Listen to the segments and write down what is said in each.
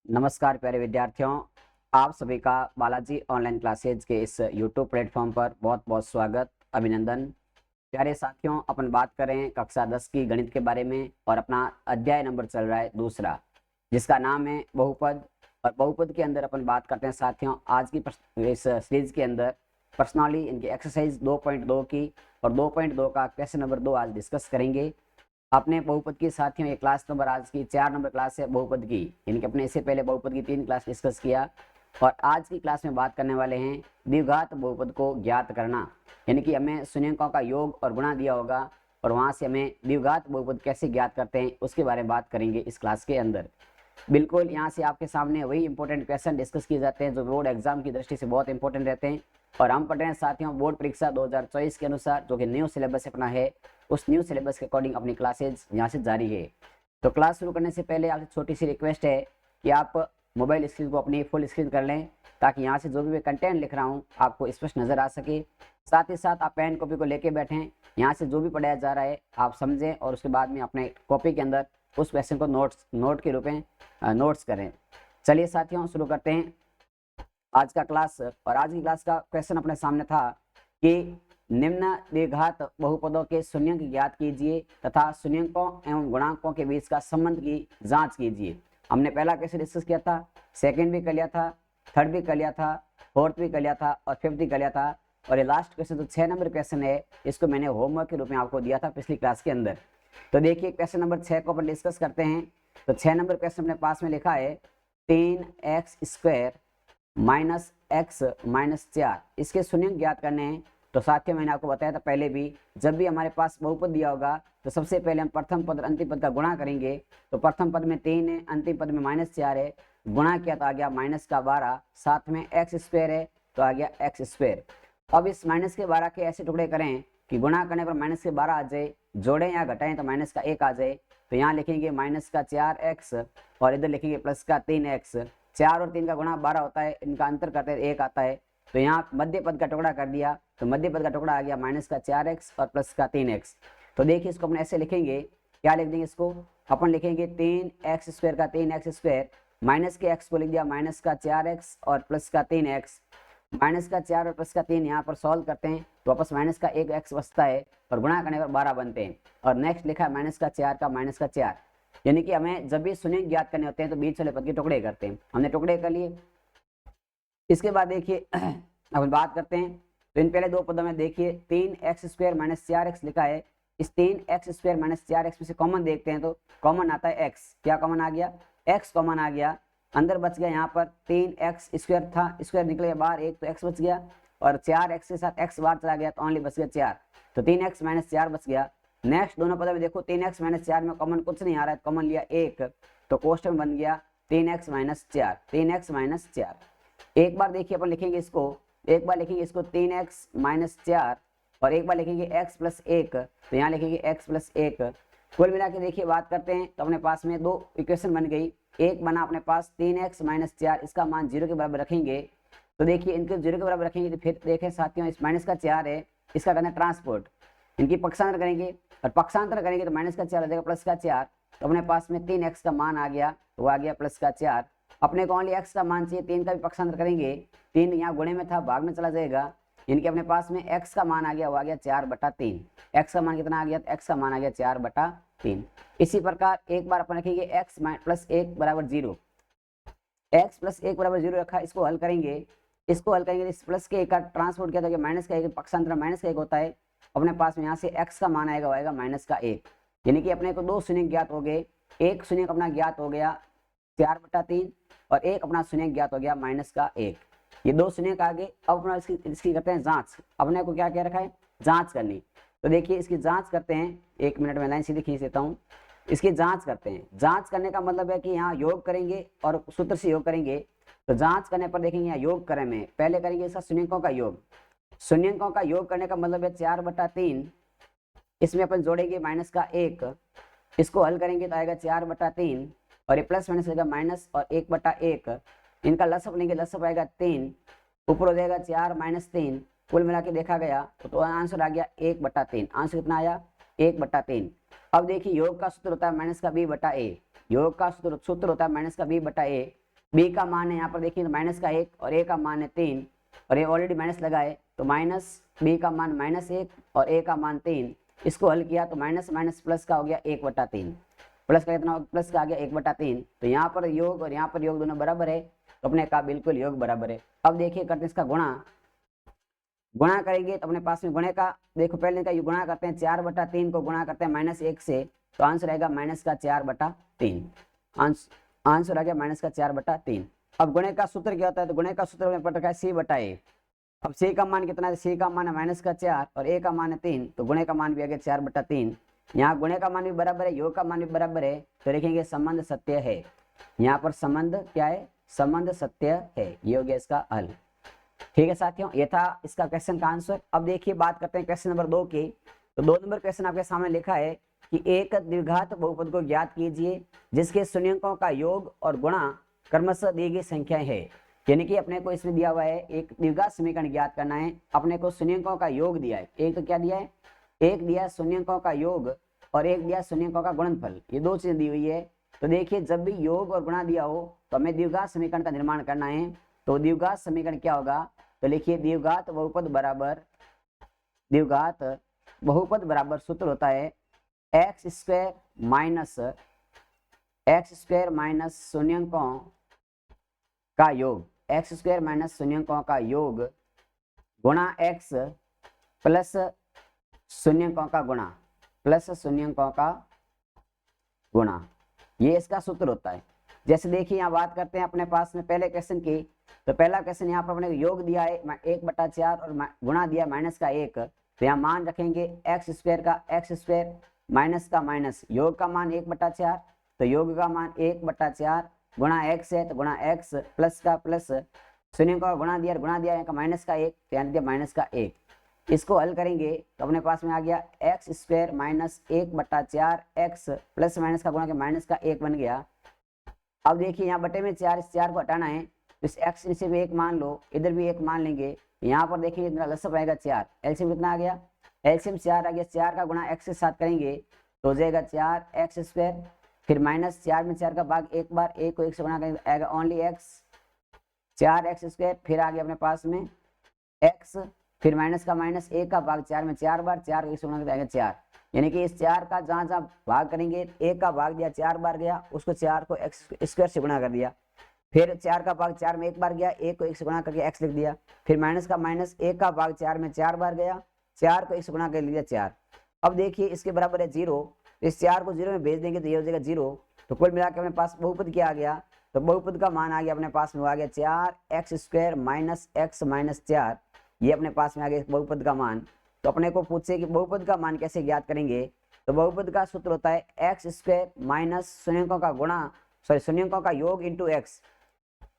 नमस्कार प्यारे विद्यार्थियों, आप सभी का बालाजी ऑनलाइन क्लासेज के इस यूट्यूब प्लेटफॉर्म पर बहुत बहुत स्वागत, अभिनंदन। प्यारे साथियों, अपन बात करें कक्षा 10 की गणित के बारे में और अपना अध्याय नंबर चल रहा है दूसरा, जिसका नाम है बहुपद। और बहुपद के अंदर अपन बात करते हैं साथियों आज की इस सीरीज के अंदर पर्सनली इनकी एक्सरसाइज 2.2 की और 2.2 का क्वेश्चन नंबर 2 आज डिस्कस करेंगे। अपने बहुपद की साथियों ये क्लास नंबर आज की 4 नंबर क्लास है बहुपद की, यानी कि अपने इससे पहले बहुपद की 3 क्लास डिस्कस किया और आज की क्लास में बात करने वाले हैं द्विघात बहुपद को ज्ञात करना। यानी कि हमें शून्यकों का योग और गुणा दिया होगा और वहां से हमें द्विघात बहुपद कैसे ज्ञात करते हैं उसके बारे में बात करेंगे इस क्लास के अंदर। बिल्कुल यहाँ से आपके सामने वही इंपॉर्टेंट क्वेश्चन डिस्कस किए जाते हैं जो बोर्ड एग्जाम की दृष्टि से बहुत इंपॉर्टेंट रहते हैं। और हम पढ़ रहे हैं साथियों बोर्ड परीक्षा 2024 के अनुसार, जो कि न्यू सिलेबस अपना है, उस न्यू सिलेबस के अकॉर्डिंग अपनी क्लासेज यहाँ से जारी है। तो क्लास शुरू करने से पहले आपसे छोटी सी रिक्वेस्ट है कि आप मोबाइल स्क्रीन को अपनी फुल स्क्रीन कर लें, ताकि यहाँ से जो भी मैं कंटेंट लिख रहा हूँ आपको स्पष्ट नजर आ सके। साथ ही साथ आप पेन कॉपी को लेके बैठें, यहाँ से जो भी पढ़ाया जा रहा है आप समझें और उसके बाद में अपने कॉपी के अंदर उस क्वेश्चन को नोट के रूप में नोट्स करें। चलिए साथियों शुरू करते हैं आज का क्लास। और आज की क्लास का क्वेश्चन अपने सामने था कि निम्न द्विघात बहुपदों के शून्यंक ज्ञात कीजिए तथा शून्यकों एवं गुणांकों के बीच का संबंध की जांच कीजिए। हमने पहला क्वेश्चन डिस्कस किया था, सेकंड भी कर लिया था, थर्ड भी कर लिया था, फोर्थ भी कर लिया था और फिफ्थ भी कर लिया था। और ये लास्ट क्वेश्चन जो 6 नंबर क्वेश्चन है, इसको मैंने होमवर्क के रूप में आपको दिया था पिछली क्लास के अंदर। तो देखिए क्वेश्चन नंबर 6 को अपन डिस्कस करते हैं। तो 6 नंबर क्वेश्चन अपने पास में लिखा है 3x² माइनस एक्स माइनस 4, इसके शून्यंक ज्ञात करने हैं। तो साथियों मैंने आपको बताया था पहले भी, जब भी हमारे पास बहुपद दिया होगा तो सबसे पहले हम प्रथम पद और अंतिम पद का गुणा करेंगे। तो प्रथम पद में 3 है, अंतिम पद में -4 है, गुणा किया तो आ गया माइनस का 12, साथ में x² है तो आ गया x²। अब इस माइनस के 12 के ऐसे टुकड़े करें कि गुणा करने पर माइनस के 12 आ जाए, जोड़ें या घटाएं तो माइनस का 1 आ जाए। तो यहाँ लिखेंगे माइनस का 4x और इधर लिखेंगे प्लस का 3x। 4 और 3 का गुणा 12 होता है, इनका अंतर करते हैं 1 आता है। तो यहाँ मध्य पद का टुकड़ा कर दिया, तो मध्य पद का टुकड़ा आ गया माइनस का 4x और प्लस का 3x। तो देखिए इसको अपन ऐसे लिखेंगे, क्या लिख देंगे इसको, अपन लिखेंगे 3x² का 3x², माइनस के x को लिख दिया माइनस का 4x और प्लस का 3x। माइनस का 4 और प्लस का 3 यहाँ पर सॉल्व करते हैं तो वापस माइनस का 1x बचता है और गुणा करने पर 12 बनते हैं। और नेक्स्ट लिखा है माइनस का 4 का माइनस का 4, यानी कि हमें जब भी शून्य ज्ञात करने होते हैं तो बीच वाले पद के टुकड़े करते हैं। हमने टुकड़े कर लिए। इसके बाद देखिए अब बात करते हैं। तो इन पहले दो पदों में देखिए 3x² माइनस 4x लिखा है, इस 3x² माइनस 4x में से कॉमन देखते हैं तो कॉमन आता है x। क्या कॉमन आ गया, x कॉमन आ गया। अंदर बच गया यहाँ पर 3x² था, स्क्वायर निकल गया बाहर, एक तो x बच गया और 4x के साथ x बाहर चला गया तो ओनली बच गया 4, तो 3x माइनस 4 बच गया। नेक्स्ट दोनों पदों में देखो 3x माइनस 4 में कॉमन कुछ नहीं आ रहा है, कॉमन लिया 1, तो कोष्टक बन गया 3x माइनस 4, 3x माइनस 4। एक बार देखिए अपन लिखेंगे इसको, एक बार लिखेंगे इसको 3x माइनस 4 और एक बार लिखेंगे x प्लस 1, तो यहाँ लिखेंगे x प्लस 1। कुल मिला के देखिए बात करते हैं तो अपने पास में दो इक्वेशन बन गई। एक बना अपने पास 3x माइनस 4, इसका मान 0 के बराबर रखेंगे। तो देखिए इनको 0 के बराबर रखेंगे तो फिर देखें साथियों इस माइनस का 4 है, इसका करना ट्रांसपोर्ट, इनकी पक्षांतर करेंगे और पक्षांतर करेंगे तो माइनस का 4 आ जाएगा प्लस का 4। तो अपने पास में 3x का मान आ गया, वो आ गया प्लस का 4। अपने को ओनली x का मान चाहिए, 3 का भी पक्षांतर करेंगे, 3 यहाँ गुणे में था भाग में चला जाएगा, इनके अपने पास में x का मान आ गया, वो आ गया 4/3। x का मान कितना आ गया, x का मान आ गया 4/3। इसी प्रकार एक बार अपन रखेंगे x प्लस 1 बराबर 0, x प्लस 1 बराबर 0 रखा, इसको हल करेंगे, इसको हल करेंगे इस प्लस के 1 का ट्रांसपोर्ट किया तो माइनस का 1, पक्षांतर माइनस का 1 होता है। अपने पास में यहाँ से x का मान आएगा, वो आएगा माइनस का 1, यानी कि अपने को दो शून्य ज्ञात हो गए। एक शून्य अपना ज्ञात हो गया 4/3 और एक अपना शून्य ज्ञात हो गया माइनस का 1। ये दो शून्य का आगे अब अपना इसकी करते हैं जांच। अपने को क्या क्या रखा है, जांच करनी। तो देखिए इसकी जांच करते हैं, 1 मिनट में लाइन सीधी खींच देता हूँ। इसकी जांच करते हैं, जांच करने का मतलब है कि यहाँ योग करेंगे और सूत्र से योग करेंगे। तो जांच करने पर देखेंगे यहाँ योग करें में पहले करेंगे इसका शून्यकों का योग। शून्यकों का योग करने का मतलब है 4/3, इसमें अपन जोड़ेंगे माइनस का 1, इसको हल करेंगे तो आएगा 4/3 और ये प्लस माइनस आएगा माइनस और 1/1, इनका लसअप लेंगे, लसअप आएगा 3, ऊपर हो जाएगा 4 माइनस 3, कुल मिला के देखा गया तो आंसर आ गया 1/3। आंसर कितना आया, 1/3। अब देखिए योग का सूत्र होता है माइनस का b/a, योग का सूत्र होता है माइनस का b/a। बी का मान है यहाँ पर देखिए माइनस का 1 और ए का मान है 3 और ये ऑलरेडी माइनस लगा है तो माइनस बी का मान -1 और ए का मान 3। इसको हल किया तो माइनस माइनस प्लस का हो गया 1/3, प्लस का कितना प्लस का आ गया 1/3। तो यहाँ पर योग और यहाँ पर योग दोनों बराबर है तो अपने कहा बिल्कुल योग बराबर है। अब देखिए करते हैं इसका गुणा करेंगे तो अपने पास में गुणे का देखो पहले का गुणा करते हैं 4/3 को गुणा करते हैं -1 से तो आंसर आएगा -4/3। आंसर आ गया -4/3। अब गुणे का सूत्र क्या होता है तो गुणे का सूत्र में पड़ रखा है C/A। अब C का मान कितना है, C का मान है -4 और A का मान है 3 तो गुणे का मान भी आ गया 4/3। यहाँ गुणे का मान भी बराबर है, योग का मान भी बराबर है तो लिखेंगे संबंध सत्य है। यहाँ पर संबंध क्या है, संबंध सत्य है, ये हो गया इसका हल। ठीक है साथियों, ये था इसका क्वेश्चन का आंसर। अब देखिए बात करते हैं क्वेश्चन नंबर 2 की। तो 2 नंबर क्वेश्चन आपके सामने लिखा है कि एक द्विघात बहुपद को ज्ञात कीजिए जिसके शून्यकों का योग और गुणा क्रमशः दी गई संख्याएं है। यानी कि अपने को इसमें दिया हुआ है एक द्विघात समीकरण ज्ञात करना है, अपने को शून्यकों का योग दिया है, एक तो क्या दिया है, एक दिया शून्यकों का योग और एक दिया शून्यकों का गुणनफल, ये दो चीजें दी हुई है। तो देखिए जब भी योग और गुणा दिया हो तो हमें द्विघात समीकरण का निर्माण करना है। तो द्विघात समीकरण क्या होगा, तो लिखिए द्विघात बहुपद बराबर सूत्र होता है x² माइनस शून्यकों का योग, x² माइनस शून्यकों का योग गुणा x प्लस शून्यकों का गुणा, ये इसका सूत्र होता है। जैसे देखिए यहाँ बात करते हैं अपने पास में पहले क्वेश्चन की। तो पहला क्वेश्चन यहाँ पर अपने योग दिया है 1/4 और गुणा दिया -1 तो यहाँ मान रखेंगे x² का x² माइनस का माइनस, योग का मान 1/4 तो योग का मान 1/4 गुणा x है तो गुणा x प्लस का प्लस शून्य का गुणा दिया यहाँ का -1 तो यहाँ दिया -1। इसको हल करेंगे तो अपने पास में आ गया x² minus 1/4 x plus minus का गुणा के -1 बन गया। अब देखिए यहाँ बटे में 4, इस 4 को हटाना है तो इस x नीचे भी 1 मान लो, इधर भी 1 मान लेंगे। यहाँ पर देखिए लसअप आएगा 4, एलसीएम कितना आ गया, एलसीएम 4 आ गया। 4 का गुणा x के साथ करेंगे तो हो जाएगा 4x², फिर -4 में 4 का भाग एक बार, 1 को 1 से गुणा करेंगे आएगा ओनली x, 4x², फिर आ गया अपने पास में x, फिर माइनस का माइनस 1 का भाग 4 में 4 बार, 4 को 1 से गुणा करेंगे 4, यानी कि इस 4 का जहाँ जहाँ भाग करेंगे 1 का भाग दिया 4 बार गया, उसको 4 को x² से गुणा कर दिया, फिर 4 का भाग 4 में 1 बार गया, 1 को 1 से गुणा करके x लिख दिया, फिर माइनस का माइनस 1 का भाग 4 में 4 बार गया, 4 को 1 से गुणा कर लिया 4। अब देखिए इसके बराबर है 0, इस 4 को 0 में भेज देंगे तो ये हो जाएगा 0। तो कुल मिलाकर अपने पास बहुपद क्या आ गया, तो बहुपद का मान आ गया अपने पास में आ गया 4x² माइनस x माइनस 4, ये अपने पास में आ गया बहुपद का मान। तो अपने को पूछे कि बहुपद का मान कैसे ज्ञात करेंगे, तो बहुपद का सूत्र होता है x² माइनस शून्यकों का गुणा शून्यकों का योग इंटू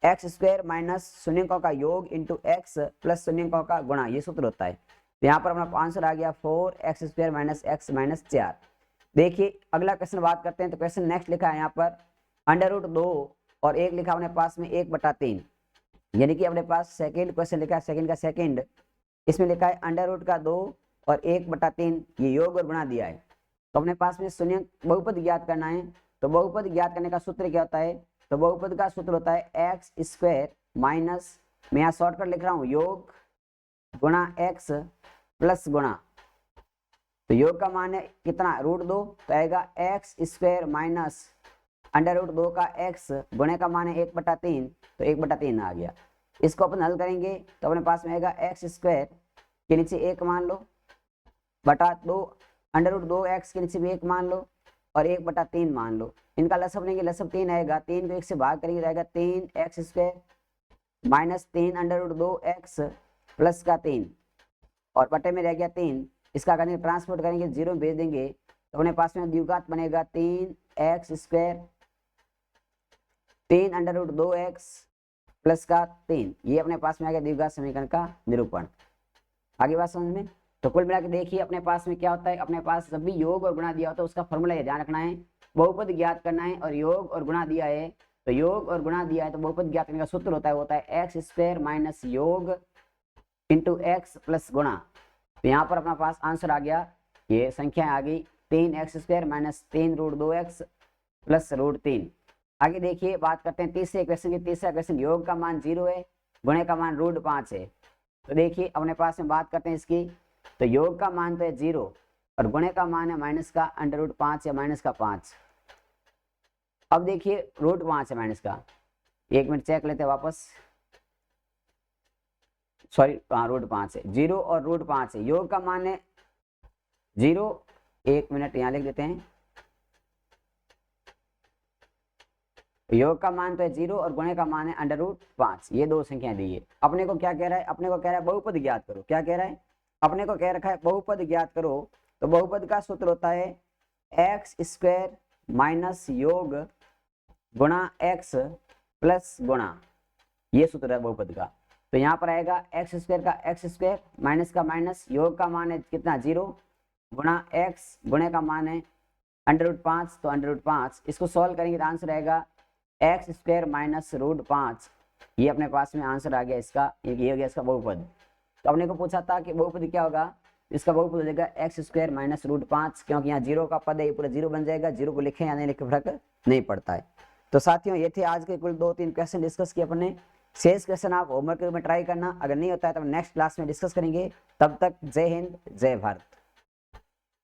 x² माइनस शून्यकों का योग इंटू x प्लस शून्यकों का गुणा, ये सूत्र होता है। तो यहाँ पर अपना आंसर आ गया 4x² माइनस x माइनस 4। देखिए अगला क्वेश्चन बात करते हैं। तो क्वेश्चन नेक्स्ट लिखा है यहाँ पर √2 और एक लिखा अपने पास में 1/3, यानी कि अपने पास सेकंड क्वेश्चन लिखा है, सेकंड का सेकंड, इसमें लिखा है √2 और 1/3, ये योग और गुणा दिया है। तो अपने पास में शून्य बहुपद ज्ञात करना है। तो बहुपद ज्ञात करने का सूत्र क्या होता है, तो बहुपद का सूत्र होता है x² माइनस, मैं यहाँ शॉर्टकट लिख रहा हूँ, योग गुणा x प्लस गुणा, तो योग का मान है कितना √2 तो आएगा x² माइनस √2 का x, गुणे का मान है 1/3 तो 1/3 आ गया। इसको अपन हल करेंगे तो अपने पास में आएगा x² के नीचे 1 मान लो बटा 2, √2x के नीचे भी 1 मान लो और 1/3 मान लो। इनका लसअप लेंगे, लसअप 3 आएगा, 3 को 1 से भाग करेंगे तो आएगा 3x² माइनस 3 √2x प्लस का 3 और बटे में रह गया 3, इसका करेंगे ट्रांसपोर्ट करेंगे 0 में भेज देंगे तो अपने पास में द्विघात बनेगा 3x² 3 √2x प्लस का 3, ये अपने पास में आ गया द्विघात समीकरण का निरूपण। आगे बात समझ में। तो कुल मिला के देखिए अपने पास में क्या होता है, अपने पास जब भी योग और गुणा दिया होता है उसका फॉर्मूला ये ध्यान रखना है, बहुपद ज्ञात करना है और योग और गुणा दिया है तो योग और गुणा दिया है तो बहुपद ज्ञात करने का सूत्र होता है x² माइनस योग इंटू x प्लस गुणा। तो यहाँ पर अपना पास आंसर आ गया, ये संख्या आ गई 3x² माइनस 3 √2x प्लस √3। आगे देखिए बात करते हैं तीसरे क्वेश्चन की। तीसरा क्वेश्चन, योग का मान 0 है, गुणे का मान √5 है। तो देखिए अपने पास में बात करते हैं इसकी, तो योग का मान तो है 0 और गुणे का मान है माइनस का √5 या माइनस का 5। अब देखिए √5 है माइनस का, 1 मिनट चेक लेते हैं वापस, सॉरी हाँ √5 है, 0 और √5 है, योग का मान है 0, 1 मिनट यहाँ लिख देते हैं, योग का मान तो है 0 और गुणे का मान है √5, ये दो संख्या दी है। अपने को क्या कह रहा है, अपने को कह रहा है बहुपद ज्ञात करो। क्या कह रहा है, अपने को कह रखा है बहुपद ज्ञात करो। तो बहुपद का सूत्र होता है x² माइनस योग गुणा x प्लस गुणा, ये सूत्र है बहुपद का। तो यहाँ पर आएगा x² का x² माइनस का माइनस, योग का मान है कितना 0 गुणा x, गुणे का मान है √5, तो √5, इसको सॉल्व करेंगे तो आंसर आएगा x² माइनस √5। ये अपने पास में आंसर आ गया इसका, ये हो गया इसका बहुपद। तो अपने को पूछा था कि बहुपद क्या होगा, इसका बहुपद हो जाएगा x² माइनस √5, क्योंकि यहाँ 0 का पद है, ये पूरा 0 बन जाएगा, 0 को लिखें या नहीं लिखे फर्क नहीं पड़ता है। तो साथियों ये थे आज के कुल 2-3 क्वेश्चन डिस्कस किए अपने। शेष क्वेश्चन आप होमवर्क में ट्राई करना, अगर नहीं होता है तो नेक्स्ट क्लास में डिस्कस करेंगे। तब तक जय हिंद, जय भारत।